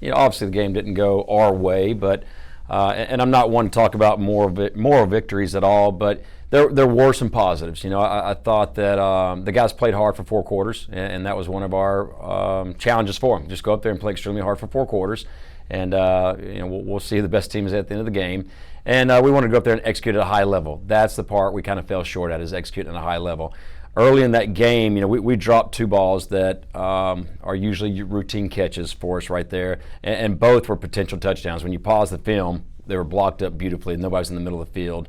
Obviously the game didn't go our way, but and I'm not one to talk about moral victories at all, but there were some positives. I thought that the guys played hard for 4 quarters, and that was one of our challenges for them. Just go up there and play extremely hard for 4 quarters, and we'll see who the best team is at the end of the game. And we wanted to go up there and execute at a high level. That's the part we kind of fell short at, is executing at a high level. Early in that game, we dropped 2 balls that are usually routine catches for us right there, and both were potential touchdowns. When you pause the film, they were blocked up beautifully, and nobody was in the middle of the field.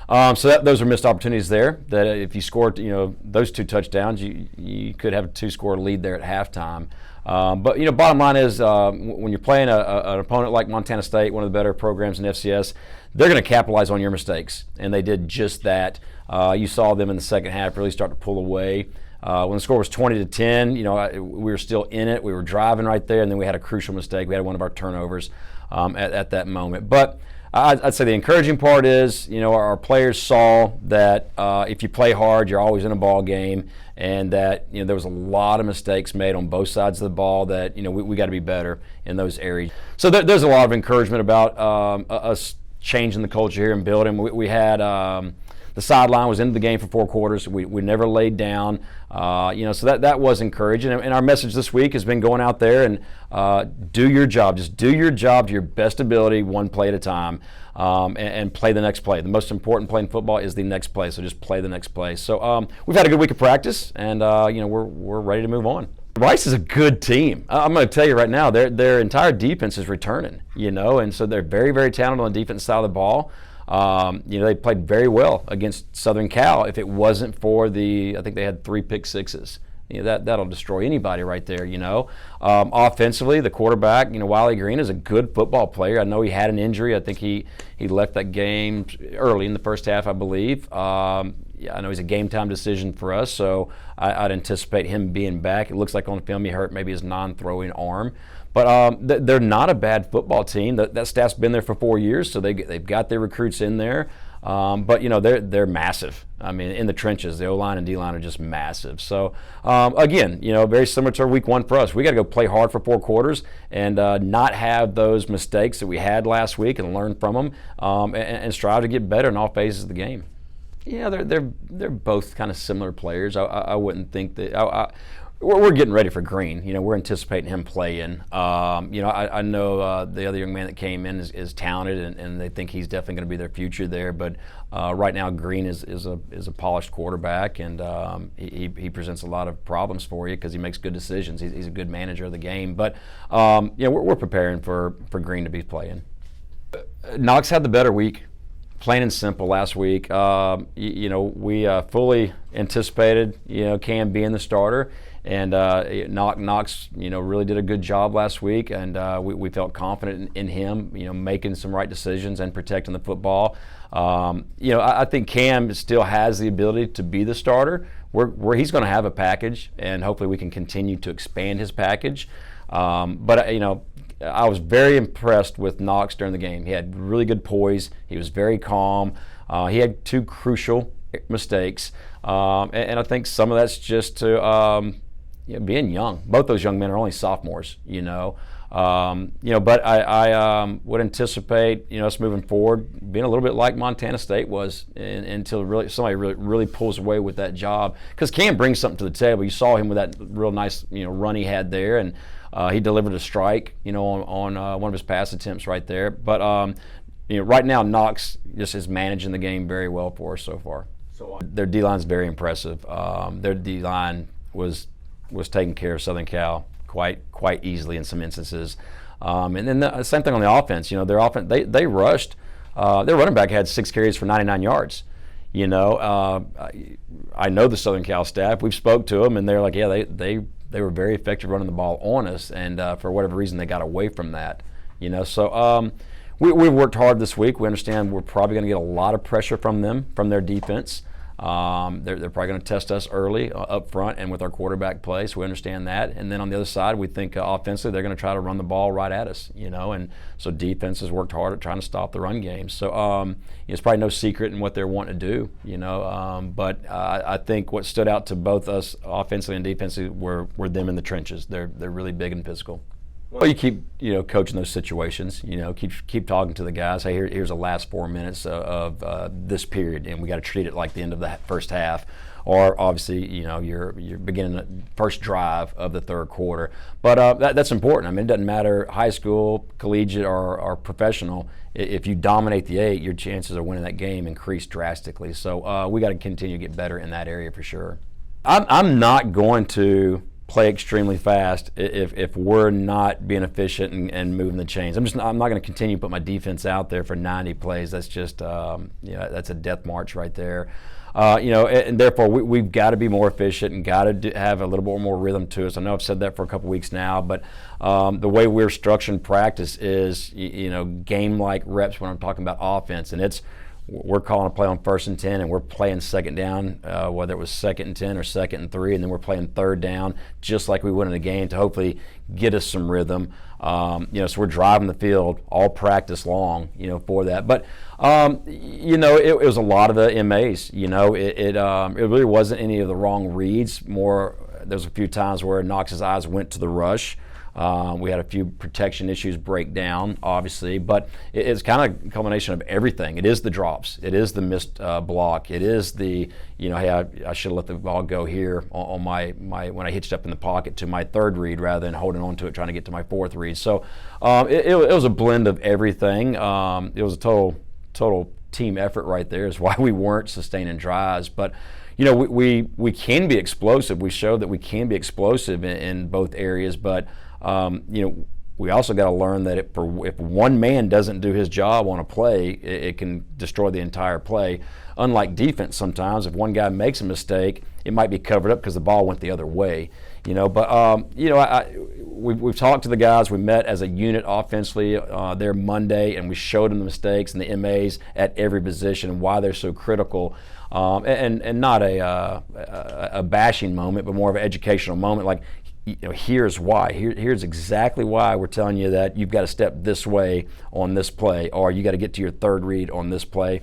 So those are missed opportunities there. That if you scored, those 2 touchdowns, you could have a 2-score lead there at halftime. But bottom line is, when you're playing an opponent like Montana State, one of the better programs in FCS, they're going to capitalize on your mistakes, and they did just that. You saw them in the second half really start to pull away. When the score was 20-10, we were still in it. We were driving right there, and then we had a crucial mistake. We had one of our turnovers at that moment. But I'd say the encouraging part is, our players saw that if you play hard, you're always in a ball game, and that there was a lot of mistakes made on both sides of the ball that we got to be better in those areas. So there's a lot of encouragement about us changing the culture here and building. We had the sideline was into the game for 4 quarters. We never laid down. So that was encouraging. And our message this week has been going out there and do your job. Just do your job to your best ability, one play at a time, and play the next play. The most important play in football is the next play, so just play the next play. So we've had a good week of practice, and we're ready to move on. Rice is a good team. I'm going to tell you right now, their entire defense is returning, and so they're very, very talented on the defense side of the ball. They played very well against Southern Cal. If it wasn't for I think they had 3 pick sixes. That'll destroy anybody right there. Offensively, the quarterback, Wiley Green is a good football player. I know he had an injury. I think he left that game early in the first half, I believe. I know he's a game time decision for us, so I'd anticipate him being back. It looks like on the film he hurt maybe his non-throwing arm. But they're not a bad football team. That staff's been there for 4 years, so they've got their recruits in there. But they're massive. I mean, in the trenches, the O-line and D-line are just massive. So again, very similar to week 1 for us. We got to go play hard for 4 quarters and not have those mistakes that we had last week and learn from them, and strive to get better in all phases of the game. Yeah, they're both kind of similar players. I wouldn't think that. We're getting ready for Green. We're anticipating him playing. I know the other young man that came in is talented, and they think he's definitely going to be their future there. But right now, Green is a polished quarterback, and he presents a lot of problems for you because he makes good decisions. He's a good manager of the game. But we're preparing for Green to be playing. Knox had the better week. Plain and simple last week. We fully anticipated Cam being the starter, and Knox really did a good job last week, and we felt confident in him making some right decisions and protecting the football. I think Cam still has the ability to be the starter where he's going to have a package, and hopefully we can continue to expand his package. But I was very impressed with Knox during the game. He had really good poise. He was very calm. He had 2 crucial mistakes, and I think some of that's just to being young. Both those young men are only sophomores, But I would anticipate us moving forward being a little bit like Montana State was until somebody really pulls away with that job, because Cam brings something to the table. You saw him with that real nice run he had there, and he delivered a strike on one of his pass attempts right there. But right now Knox just is managing the game very well for us so far. So their D-line is very impressive. Their D-line was taking care of Southern Cal quite easily in some instances. And then the same thing on the offense. Their offense, they rushed. Their running back had 6 carries for 99 yards. I know the Southern Cal staff. We've spoke to them, and they're like, yeah, they were very effective running the ball on us, and for whatever reason they got away from that. So we worked hard this week. We understand we're probably going to get a lot of pressure from them, from their defense. They're probably going to test us early up front and with our quarterback play, so we understand that. And then on the other side, we think offensively they're going to try to run the ball right at us, and so defense has worked hard at trying to stop the run game. So it's probably no secret in what they're wanting to do, but I think what stood out to both us offensively and defensively were them in the trenches. They're really big and physical. Well, you keep coaching those situations. Keep talking to the guys. Hey, here's the last 4 minutes of this period, and we got to treat it like the end of the first half. Or obviously, you're beginning the first drive of the third quarter. But that's important. I mean, it doesn't matter high school, collegiate, or professional. If you dominate the 8, your chances of winning that game increase drastically. So we got to continue to get better in that area for sure. I'm not going to play extremely fast if we're not being efficient and moving the chains. I'm not going to continue to put my defense out there for 90 plays. That's just that's a death march right there. And therefore we've got to be more efficient and got to have a little bit more rhythm to us. I know I've said that for a couple weeks now, but the way we're structuring practice is game-like reps when I'm talking about offense, and we're calling a play on 1st and 10, and we're playing second down, whether it was 2nd and 10 or 2nd and 3, and then we're playing 3rd down, just like we would in a game to hopefully get us some rhythm. So we're driving the field all practice long, for that. But it was a lot of the MAs. It really wasn't any of the wrong reads. More, there's a few times where Knox's eyes went to the rush. We had a few protection issues break down, obviously, but it's kind of a combination of everything. It is the drops. It is the missed block. It is the, hey, I should have let the ball go here on my when I hitched up in the pocket to my 3rd read rather than holding on to it trying to get to my 4th read. So it was a blend of everything. It was a total team effort right there is why we weren't sustaining drives. But we can be explosive. We showed that we can be explosive in both areas, but we also got to learn that if one man doesn't do his job on a play, it can destroy the entire play. Unlike defense, sometimes if one guy makes a mistake, it might be covered up because the ball went the other way. But we've talked to the guys. We met as a unit offensively there Monday, and we showed them the mistakes and the MAs at every position and why they're so critical. And not a bashing moment, but more of an educational moment. Like, here's why. Here's exactly why we're telling you that you've got to step this way on this play, or you got to get to your 3rd read on this play.